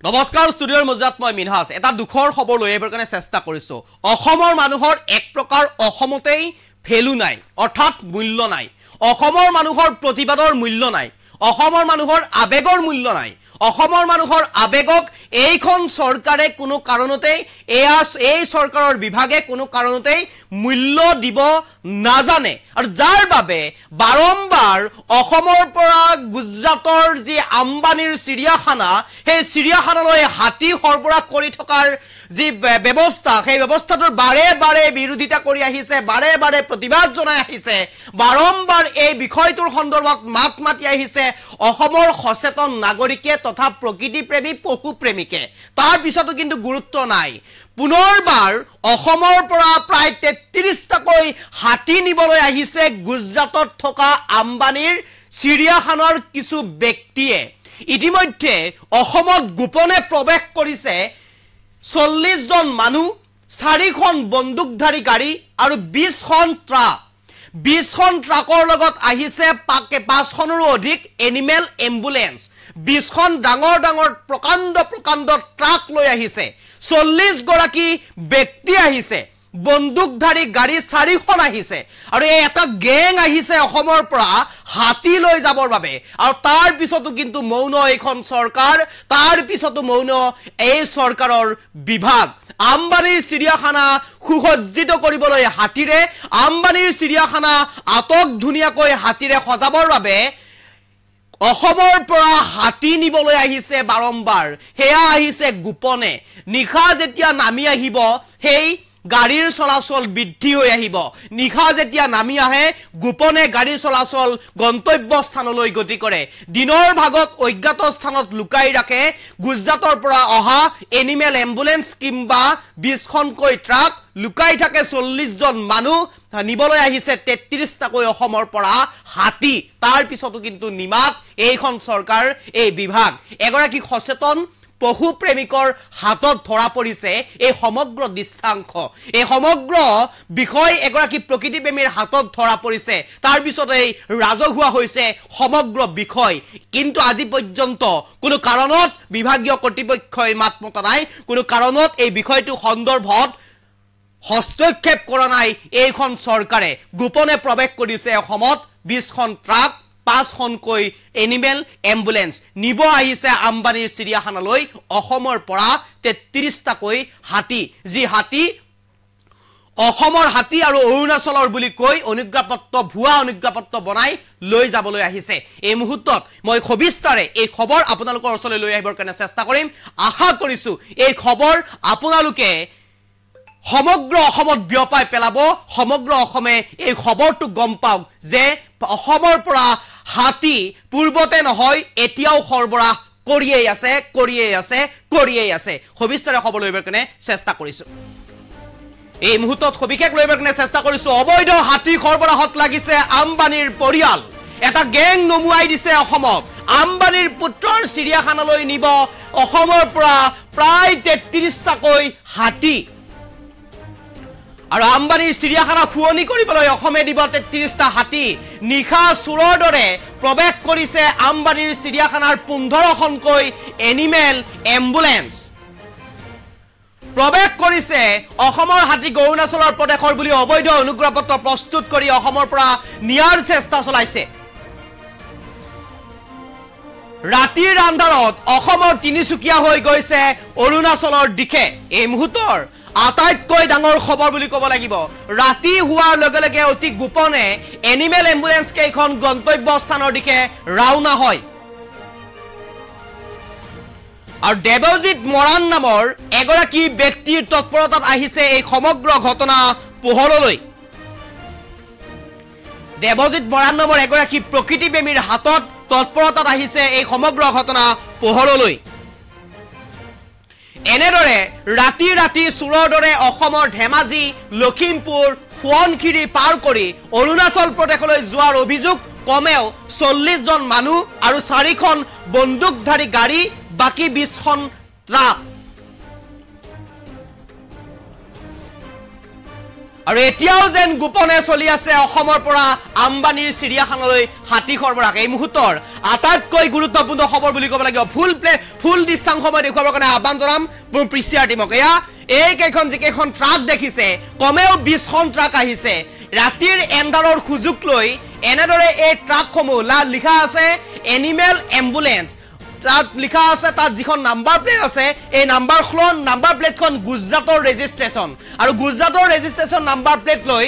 নমস্কাৰ ষ্টুডিঅ'ৰ মজাত মই মিনহাস এটা দুখৰ খবৰ লৈ আহিবৰ কাৰণে চেষ্টা কৰিছো অসমৰ মানুহৰ এক প্ৰকাৰ অসমতেই ভেলু নাই অৰ্থাৎ মূল্য নাই অসমৰ মানুহৰ প্ৰতিবাদৰ মূল্য নাই অসমৰ মানুহৰ আবেগৰ মূল্য নাই অসমৰ মানুহৰ আবেগক এইখন চৰকাৰে কোনো কাৰণতেই এই চৰকাৰৰ বিভাগে কোনো কাৰণতেই মূল্য দিব নাজানে আৰু যাৰ বাবে বাৰম্বাৰ অসমৰ পৰা গুজৰাটৰ যি আম্বানীৰ চিৰিয়াখানা সেই চিৰিয়াখানালৈ হাতী সৰবৰাহ কৰি থকাৰ যি ব্যৱস্থা সেই ব্যৱস্থাটোৰ বাৰে বাৰে বিৰোধিতা কৰি আহিছে বাৰে বাৰে প্ৰতিবাদ জনাই আহিছে বাৰম্বাৰ এই বিষয়টোৰ সন্দৰ্ভত মাত মাতি আহিছে অসমৰ সচেতন নাগৰিকে তথা প্ৰকৃতিপ্ৰেমী পশুপ্ৰেমীকে তাৰ পিছতো কিন্তু গুৰুত্ব নাই পুনৰবাৰ অসমৰ পৰা প্ৰায় ৩৩টাকৈ হাতী নিবলৈ আহিছে গুজৰাটত থকা আম্বানীৰ চিৰিয়াখানাৰ কিছু ব্যক্তিয়ে ইতিমধ্যে অসমত গোপনে প্ৰৱেশ কৰিছে ৪০ জন মানুহ ৪খন বন্দুকধাৰী গাড়ী আৰু ২০খন ট্ৰাক ২০খন ট্ৰাকৰ লগত আহিছে ৫খনৰো অধিক এনিমেল এম্বুলেন্স ২০খন ডাঙৰ ডাঙৰ প্ৰকাণ্ড ট্ৰাক লৈ আহিছে ৪০ গৰাকী ব্যক্তি আহিছে বন্দুকধাৰী গাড়ী ৪খন আহিছে আৰু এই এটা গেং আহিছে অসমৰ পৰা হাতী লৈ যাবৰ বাবে আৰু তাৰ পিছতো কিন্তু মৌন এইখন চৰকাৰ তাৰ পিছতো মৌন এই চৰকাৰৰ বিভাগ আম্বানীৰ চিৰিয়াখানা সুসজ্জিত কৰিবলৈ হাতীৰে আম্বানীৰ চিৰিয়াখানা আটক ধুনীয়াকৈ হাতীৰে সজাবৰ বাবে অসমৰ পৰা হাতী নিবলৈ আহিছে বাৰম্বাৰ হেয়া আহিছে গোপনে নিখা যেতিয়া নামি আহিব সেই গাড়ীৰ চলাচল বৃদ্ধি হৈ আহিব নিখা যেতিয়া নামি আহে গোপনে গাড়ী চলাচল গন্তব্য স্থানলৈ গতি কৰে দিনৰ ভাগত অজ্ঞাত স্থানত লুকাই ৰাখে গুজৰাটৰ পৰা অহা এনিমেল এম্বুলেন্স কিংবা ২০খনকৈ ট্ৰাক লুকাই থাকে ৪০ জন মানুহ নিবলৈ আহিছে ৩৩টাকৈ অসমৰ পৰা হাতী তাৰ পিছতো কিন্তু নিমাত এইখন চৰকাৰ এই বিভাগ এগৰাকী সচেতন পশু প্ৰেমিকৰ হাতত ধৰা পৰিছে এই সমগ্ৰ দৃশ্যাংশ এই সমগ্ৰ বিষয় এগৰাকী প্ৰকৃতিপ্ৰেমীৰ হাতত ধৰা পৰিছে তাৰ পিছতে ৰাজহুৱা হৈছে সমগ্ৰ বিষয় কিন্তু আজি পৰ্যন্ত কোনো কাৰণত বিভাগীয় কৰ্তৃপক্ষই মাত মতা নাই কোনো কাৰণত এই বিষয়টো সন্দৰ্ভত হস্তক্ষেপ কৰা নাই এইখন চৰকাৰে গোপনে প্ৰৱেশ কৰিছে অসমত ২০খন ট্ৰাক ৫খনকৈ এনিমেল এম্বুলেন্স নিব আহিছে আম্বানীৰ চিৰিয়াখানালৈ অসমৰ পৰা ৩৩টাকৈ হাতী যি হাতী অসমৰ হাতী আৰু অৰুণাচলৰ বুলি কৈ অনুজ্ঞাপত্ৰ ভুৱা অনুজ্ঞাপত্ৰ বনাই লৈ যাবলৈ আহিছে এই মুহূৰ্তত মই খবিস্তাৰে এই খবৰ আপোনালোকৰ ওচৰলৈ লৈ আহিবৰ কাৰণে চেষ্টা কৰিম আশা কৰিছো এই খবৰ আপোনালোকে সমগ্ৰ অসমত বিয়পাই পেলাব সমগ্ৰ অসমে এই খবৰটো গম পাওক যে অসমৰ পৰা হাতী পূৰ্বতে নহয় এতিয়াও সৰবৰাহ কৰিয়েই আছে খবিস্তাৰে খবৰ লৈবৰ কাৰণে চেষ্টা কৰিছো এই মুহূৰ্তত সবিশেষ লৈবৰ কাৰণে চেষ্টা কৰিছো অবৈধ হাতী সৰবৰাহত লাগিছে আম্বানীৰ পৰিয়াল এটা গেং নমুৱাই দিছে অসমত আম্বানীৰ পুত্ৰৰ চিৰিয়াখানালৈ নিব অসমৰ পৰা প্ৰায় ৩৩টাকৈ হাতী আৰু আম্বানীৰ চিৰিয়াখানা খুৱনি কৰিবলৈ অসমে দিব ৩৩টা হাতী নিখা চুৰৰ দৰে প্ৰৱেশ কৰিছে আম্বানীৰ চিৰিয়াখানাৰ ১৫খনকৈ এনিমেল এম্বুলেন্স প্ৰৱেশ কৰিছে অসমৰ হাতী অৰুণাচলৰ প্ৰদেশৰ বুলি অবৈধ অনুজ্ঞাপত্ৰ প্ৰস্তুত কৰি অসমৰ পৰা নিয়াৰ চেষ্টা চলাইছে ৰাতিৰ আন্ধাৰত অসমৰ তিনিচুকীয়া হৈ গৈছে অৰুণাচলৰ দিশে এই মুহূৰ্তৰ আটাইতকৈ ডাঙৰ খবৰ বুলি ক'ব লাগিব ৰাতি হোৱাৰ লগে লগে অতি গোপনে এনিমেল এম্বুলেন্স কেইখন গন্তব্য স্থানৰ দিশে ৰাওনা হয় আৰু দেৱজিৎ মৰাণ নামৰ এগৰাকী ব্যক্তিৰ তৎপৰতাত আহিছে এই সমগ্ৰ ঘটনা পোহৰলৈ দেৱজিৎ মৰাণ নামৰ এগৰাকী প্ৰকৃতিপ্ৰেমীৰ হাতত তৎপৰতাত আহিছে এই সমগ্ৰ ঘটনা পোহৰলৈ এনেদৰে ৰাতি ৰাতি চুৰৰ দৰে অসমৰ ধেমাজি লখিমপুৰ সোৱণশিৰি পাৰ কৰি অৰুণাচল প্ৰদেশলৈ যোৱাৰ অভিযোগ কমেও ৪০ জন মানুহ আৰু ৪খন বন্দুকধাৰী গাড়ী বাকি ২০খন ট্ৰাক আৰু এতিয়াও যেন গোপনে চলি আছে অসমৰ পৰা আম্বানীৰ চিৰিয়াখানালৈ হাতী সৰবৰাহ এই মুহূৰ্তৰ আটাইতকৈ গুৰুত্বপূৰ্ণ খবৰ বুলি ক'ব লাগিব ফুল দৃশ্যাংশ মই দেখুৱাবৰ কাৰণে আহ্বান জনাম মোৰ প্ৰিচিয়াৰ টিমক এয়া এই কেইখন যিকেইখন ট্ৰাক দেখিছে কমেও 20খন ট্ৰাক আহিছে ৰাতিৰ এন্ধাৰৰ সুযোগ লৈ এনেদৰে এই ট্ৰাকসমূহ লিখা আছে এনিমেল এম্বুলেন্স তাত লিখা আছে তাত যিখন নাম্বাৰ প্লেট আছে এই নাম্বাৰ প্লেটখন গুজৰাটৰ ৰেজিষ্ট্ৰেচন আৰু গুজৰাটৰ ৰেজিষ্ট্ৰেচন নাম্বাৰ প্লেট লৈ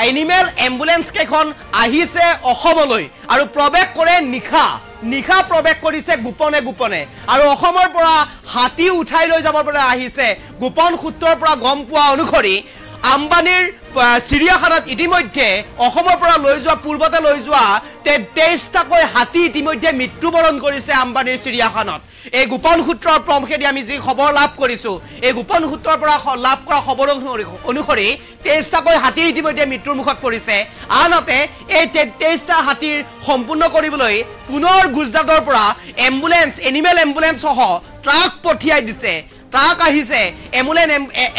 এনিমেল এম্বুলেন্স কেইখন আহিছে অসমলৈ আৰু প্ৰৱেশ কৰে নিখা প্ৰৱেশ কৰিছে গোপনে আৰু অসমৰ পৰা হাতী উঠাই লৈ যাবৰ পৰা আহিছে গোপন সূত্ৰৰ পৰা গম পোৱা অনুসৰি আম্বানীৰ চিৰিয়াখানাত ইতিমধ্যে অসমৰ পৰা লৈ যোৱা পূৰ্বতে লৈ যোৱা 23টাকৈ হাতী ইতিমধ্যে মৃত্যুবৰণ কৰিছে আম্বানীৰ চিৰিয়াখানাত এই গোপন সূত্ৰৰ প্ৰমখেদি আমি যি খবৰ লাভ কৰিছো এই গোপন সূত্ৰৰ পৰা লাভ কৰা খবৰ অনুসৰি 23টাকৈ হাতী ইতিমধ্যে মৃত্যুৰ মুখত পৰিছে আনহাতে এই 23টা হাতীৰ সম্পূৰ্ণ কৰিবলৈ পুনৰ গুজৰাটৰ পৰা এনিমেল এম্বুলেন্স সহ ট্ৰাক পঠিয়াই দিছে ট্ৰাক আহিছে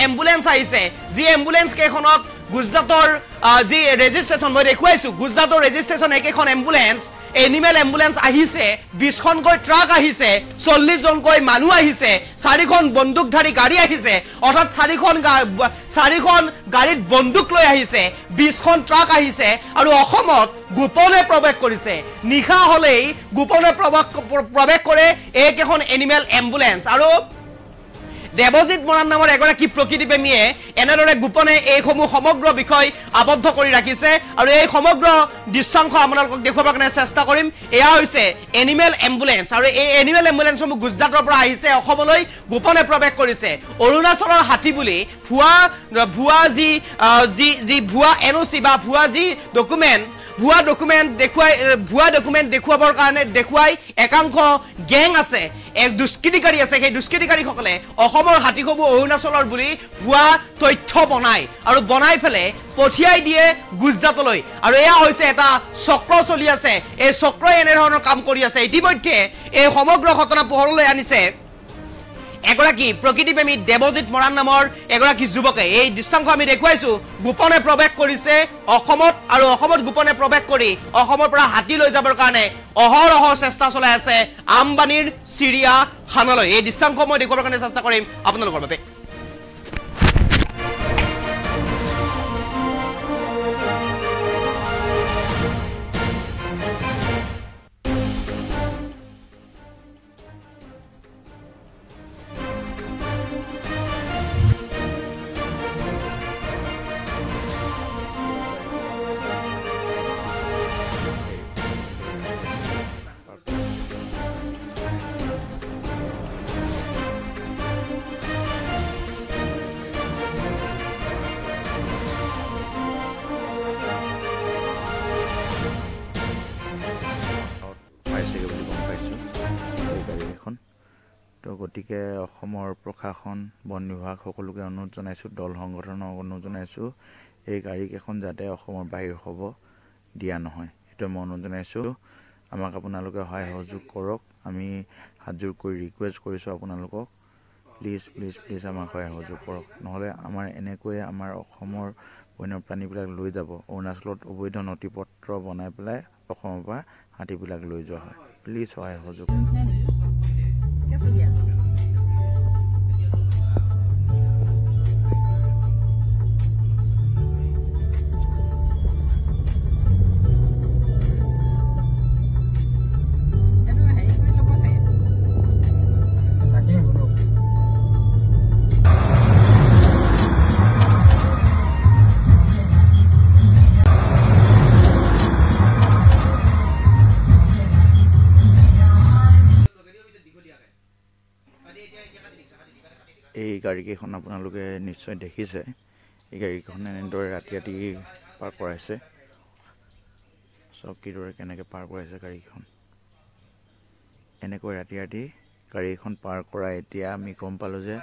এম্বুলেন্স আহিছে যি এম্বুলেন্স কেইখনত গুজৰাটৰ যি ৰেজিষ্ট্ৰেচন মই দেখুৱাইছো গুজৰাটৰ ৰেজিষ্ট্ৰেচন একেখন এম্বুলেন্স এনিমেল এম্বুলেন্স আহিছে 20খনকৈ ট্ৰাক আহিছে 40জনকৈ মানুহ আহিছে 4খন বন্দুকধাৰী গাড়ী আহিছে অৰ্থাৎ 4খন গাড়ীত বন্দুক লৈ আহিছে 20খন ট্ৰাক আহিছে আৰু অসমত গোপনে প্ৰৱেশ কৰিছে নিখা হলেই গোপনে প্ৰৱেশ কৰে এইকেইখন এনিমেল এম্বুলেন্স আৰু দেৱজিৎ মৰাণ নামৰ এগৰাকী প্ৰকৃতি প্ৰেমীয়ে এনেদৰে গোপনে এইসমূহ সমগ্ৰ বিষয় আবদ্ধ কৰি ৰাখিছে আৰু এই সমগ্ৰ দৃশ্যাংশ আপোনালোকক দেখুৱাবৰ কাৰণে চেষ্টা কৰিম এয়া হৈছে এনিমেল এম্বুলেন্স আৰু এই এনিমেল এম্বুলেন্সসমূহ গুজৰাটৰ পৰা আহিছে অসমলৈ গোপনে প্ৰৱেশ কৰিছে অৰুণাচলৰ হাতী বুলি ভুৱা এনঅ'চি বা ভুৱা ডকুমেন্ট দেখুৱাবৰ কাৰণে দেখুৱাই একাংশ গেং আছে এক দুষ্কৃতিকাৰী আছে সেই দুষ্কৃতিকাৰীসকলে অসমৰ হাতীসমূহ অৰুণাচলৰ বুলি ভুৱা তথ্য বনাই ফেলে পঠিয়াই দিয়ে গুজৰাটলৈ আৰু এয়া হৈছে এটা চক্ৰ চলি আছে এই চক্ৰই এনে ধৰণৰ কাম কৰি আছে ইতিমধ্যে এই সমগ্ৰ ঘটনা পোহৰলৈ আনিছে এগৰাকী প্ৰকৃতিপ্ৰেমী দেৱজিৎ মৰাণ নামৰ এগৰাকী যুৱকে এই দৃশ্যাংশ আমি দেখুৱাইছো গোপনে প্ৰৱেশ কৰিছে অসমত গোপনে প্ৰৱেশ কৰি অসমৰ পৰা হাতী লৈ যাবৰ কাৰণে অহৰহ চেষ্টা চলাই আছে আম্বানীৰ চিৰিয়াখানালৈ এই দৃশ্যাংশ মই দেখুৱাবৰ কাৰণে চেষ্টা কৰিম আপোনালোকৰ বাবে তো গতিকে অসমৰ প্ৰশাসন বন বিভাগ সকলোকে অনুৰোধ জনাইছোঁ দল সংগঠনক অনুৰোধ জনাইছোঁ এই গাড়ীকেইখন যাতে অসমৰ বাহিৰ হ'ব দিয়া নহয় সেইটো মই অনুৰোধ জনাইছোঁ আমাক আপোনালোকে সহায় সহযোগ কৰক আমি হাতজোৰ কৰি ৰিকুৱেষ্ট কৰিছোঁ আপোনালোকক প্লিজ আমাক সহায় সহযোগ কৰক নহ'লে আমাৰ এনেকৈয়ে আমাৰ অসমৰ বন্যপ্ৰাণীবিলাক লৈ যাব অৰুণাচলত অবৈধ নথি পত্ৰ বনাই পেলাই অসমৰ পৰা হাতীবিলাক লৈ যোৱা হয় প্লিজ সহায় সহযোগ এই গাড়ীকেইখন আপোনালোকে নিশ্চয় দেখিছে এই গাড়ীখন এনেদৰে ৰাতি পাৰ কৰাইছে চব কিদৰে কেনেকৈ পাৰ কৰাইছে গাড়ীখন এনেকৈ ৰাতি গাড়ীখন পাৰ কৰাই এতিয়া আমি গম পালোঁ যে